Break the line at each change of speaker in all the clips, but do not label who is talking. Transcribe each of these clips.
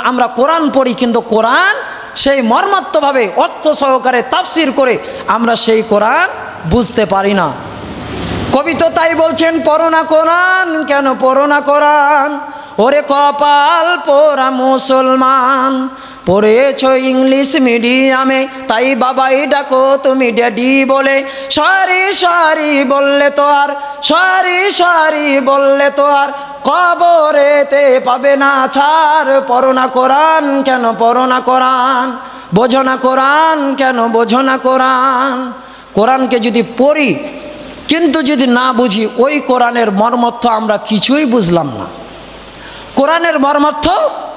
আমরা কোরআন পড়ি, কিন্তু কোরআন সেই মর্মার্থভাবে অর্থ সহকারে তাফসির করে আমরা সেই কোরআন বুঝতে পারি না। কবি তো তাই বলছেন, পড়ো না কোরআন, কেন পড়ো না কোরআন, ওরে কপাল পোড়া মুসলমান, পড়েছ ইংলিশ মিডিয়ামে, তাই বাবাই ডাকো তুমি ড্যাডি বলে, সরি সরি বললে তো আর, সরি সরি বললে তো আর কবরেতে পাবে না ছাড়। পড়ো না কোরআন, কেন পড়ো না কোরআন, বোঝো না কোরআন, কেন বোঝো না কোরআন। কোরআনকে যদি পড়ি কিন্তু যদি না বুঝি, ওই কোরআনের মর্মার্থ আমরা কিছুই বুঝলাম না, কোরআনের মর্মার্থ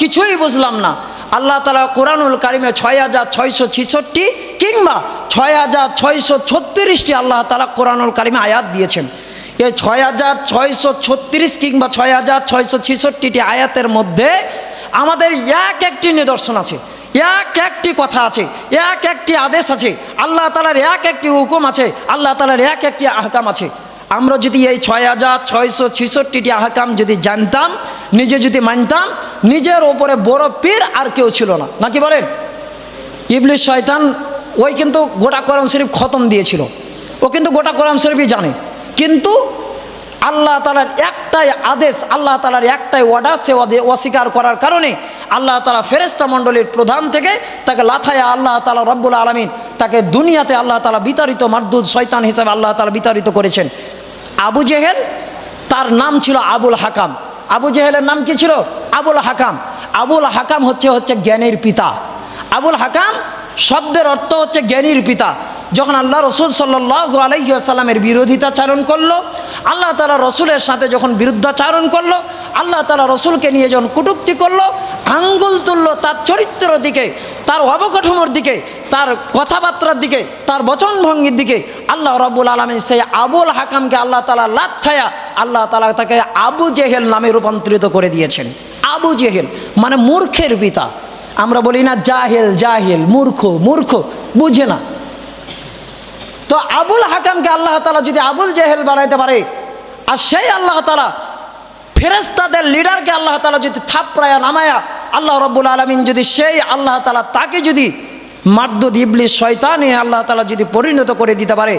কিছুই বুঝলাম না। আল্লাহ তাআলা কোরআনুল কারিমে ৬৬৬৬ কিংবা ৬৬৩৬টি আল্লাহ তাআলা কোরআনুল কারিমে আয়াত দিয়েছেন। এই ৬৬৩৬ কিংবা ৬৬৬৬টি আয়াতের মধ্যে আমাদের এক একটি নিদর্শন আছে, এক একটি কথা আছে, এক একটি আদেশ আছে, আল্লাহ তাআলার এক একটি হুকুম আছে, আল্লাহ তাআলার এক একটি আহকাম আছে। আমরা যদি এই ৬৬৬৬টি আহকাম যদি জানতাম, নিজে যদি মানতাম, নিজের ওপরে বড় পীর আর কেউ ছিল না, নাকি বলেন? ইবলিস শয়তান ওই কিন্তু গোটা কোরআন শরীফ খতম দিয়েছিল, ও কিন্তু গোটা কোরআন শরীফই জানে, কিন্তু আল্লাহ তাআলার একটাই আদেশ, আল্লাহ তাআলার একটাই অর্ডার, সে অস্বীকার করার কারণে আল্লাহ তাআলা ফেরেশতা মণ্ডলীর প্রধান থেকে তাকে লাথায়া আল্লাহ তাআলা রব্বুল আলামিন তাকে দুনিয়াতে আল্লাহ তাআলা বিতাড়িত মারদুদ শয়তান হিসেবে আল্লাহ তাআলা বিতাড়িত করেছেন। আবু জেহেল, তার নাম ছিল আবুল হাকাম। আবু জেহেলের নাম কি ছিল? আবুল হাকাম। আবুল হাকাম হচ্ছে জ্ঞানের পিতা। আবুল হাকাম শব্দের অর্থ হচ্ছে জ্ঞানীর পিতা। যখন আল্লাহ রসুল সাল্লাল্লাহু আলাইহি ওয়াসাল্লামের বিরোধিতাচারণ করলো, আল্লাহ তাআলা রসুলের সাথে যখন বিরুদ্ধাচারণ করলো, আল্লাহ তাআলা রসুলকে নিয়ে যখন কটূক্তি করলো, আঙ্গুল তুললো তার চরিত্রের দিকে, তার অবকাঠামোর দিকে, তার কথাবার্তার দিকে, তার বচনভঙ্গির দিকে, আল্লাহ রাব্বুল আলামিন সেই আবুল হাকামকে আল্লাহ তাআলা লাথায়া আল্লাহ তাআলা তাকে আবু জেহেল নামে রূপান্তরিত করে দিয়েছেন। আবু জেহেল মানে মূর্খের পিতা। আমরা বলি না জাহেল জাহেল, মূর্খ মূর্খ, বুঝে না। তো আবুল হাকামকে আল্লাহ তাআলা যদি আবুল জেহেল বানাইতে পারে, আর সেই আল্লাহ তাআলা ফেরেশতাদের লিডারকে আল্লাহ তাআলা যদি থাপড়ায়া নামায়া আল্লাহ রাব্বুল আলামিন যদি সেই আল্লাহ তাআলা তাকে যদি মারদুদ ইবলিস শয়তানে আল্লাহ তাআলা যদি পরিণত করে দিতে পারে,